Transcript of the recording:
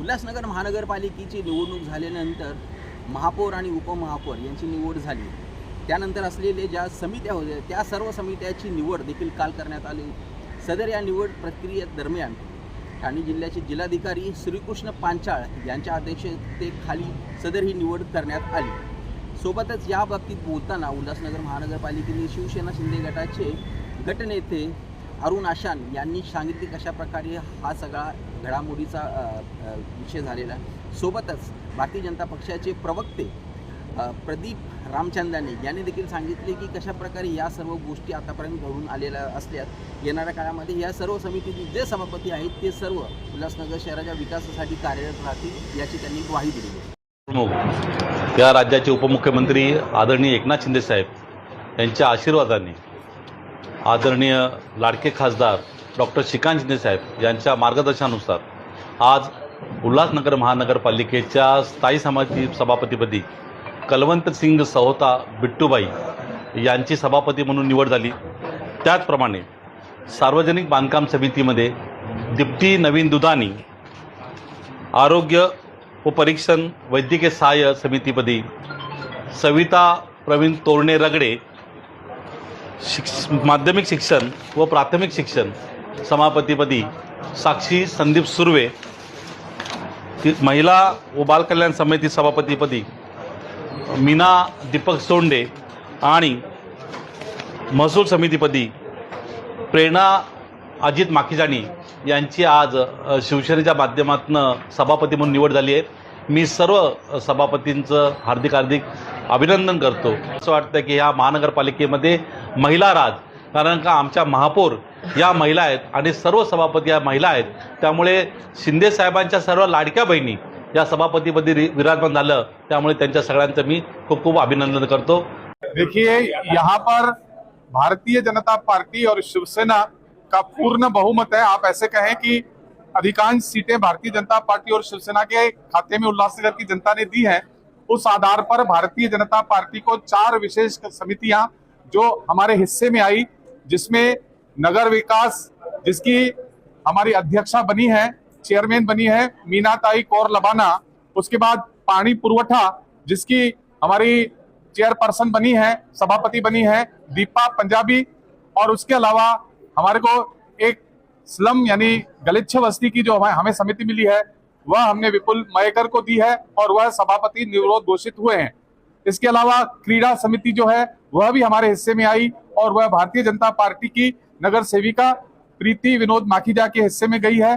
उल्हासनगर महानगरपालिकेची निवडणूक झाल्यानंतर महापौर आणि उपमहापौर यांची निवड झाली। त्यानंतर असलेले ज्या समित्या होत्या त्या सर्व समित्याची निवड देखील काल करण्यात आली। सदर या निवड प्रक्रियेदरम्यान ठाणे जिल्ह्याचे जिल्हाधिकारी श्रीकृष्ण पांचाळ यांच्या अध्यक्षतेखाली सदर ही निवड करण्यात आली। सोबतच या बाबतीत बोलताना उल्हासनगर महानगरपालिकेने शिवसेना शिंदे गटाचे गटनेते अरुण आशान यांनी सांगितले कशा प्रकारे हा सगळा घडामोडीचा विषय झालेला। सोबतच भारतीय जनता पक्षाचे प्रवक्ते प्रदीप रामचंदानी यांनी देखील सांगितले की कशा प्रकारे या सर्व गोष्टी आतापर्यंत घडून आलेल्या असल्यात येणाऱ्या काळामध्ये या सर्व समितीचे जे सभापती आहेत ते सर्व उल्हासनगर शहराच्या विकासासाठी कार्यरत राहतील याची त्यांनी ग्वाही दिली। या राज्याचे उपमुख्यमंत्री आदरणीय एकनाथ शिंदे साहेब यांच्या आशीर्वादाने आदरणीय लाडके खासदार डॉक्टर श्रीकांत शिंदे साहेब यांच्या मार्गदर्शनानुसार आज उल्हासनगर महानगरपालिकेच्या स्थायी समिती सभापतीपदी कलवंत सिंग सहोता बिट्टूबाई यांची सभापती म्हणून निवड झाली। त्याचप्रमाणे सार्वजनिक बांधकाम समितीमध्ये दीप्ती नवीन दुधानी, आरोग्य व परीक्षण वैद्यकीय सहाय्य समितीपदी सविता प्रवीण तोरणे रगडे, माध्यमिक शिक्षण व प्राथमिक शिक्षण सभापतीपदी साक्षी संदीप सुर्वे, महिला व बालकल्याण समिती सभापतीपदी मीना दीपक सोंडे आणि महसूल समितीपदी प्रेरणा अजित माखीजानी यांची आज शिवसेनेच्या माध्यमातून सभापती म्हणून निवड झाली आहे। मी सर्व सभापतींचं हार्दिक अभिनंदन करतो। असं वाटतं की ह्या महानगरपालिकेमध्ये महिला राज, कारण का आमच्या महापौर या महिला आहेत आणि सर्व सभापती या महिला आहेत, त्यामुळे शिंदे साहेबांच्या सर्व लाडक्या बहिणी या सभापतीपदी विराजमान झालं, त्यामुळे त्यांच्या सगळ्यांचं मी खूप अभिनंदन करतो। देखिए, यहाँ पर भारतीय जनता पार्टी और शिवसेना का पूर्ण बहुमत है। आप ऐसे कहें कि अधिकांश सीटें भारतीय जनता पार्टी और शिवसेना के खाते में उल्लासनगर की जनता ने दी है। उस आधार पर भारतीय जनता पार्टी को 4 विशेष समितियां जो हमारे हिस्से में आई, जिसमें नगर विकास, जिसकी हमारी अध्यक्षा बनी है, चेयरमैन बनी है मीनाताई कौर लबाना। उसके बाद पानी पुरवठा, जिसकी हमारी चेयरपर्सन बनी है, सभापति बनी है दीपा पंजाबी। और उसके अलावा हमारे को एक स्लम यानी गलिच्छ बस्ती की जो हमें समिति मिली है वह हमने विपुल मयेकर को दी है और वह सभापति निर्विरोध घोषित हुए हैं। इसके अलावा क्रीड़ा समिति जो है वह भी हमारे हिस्से में आई और वह भारतीय जनता पार्टी की नगर सेविका प्रीति विनोद माखीजा के हिस्से में गई है।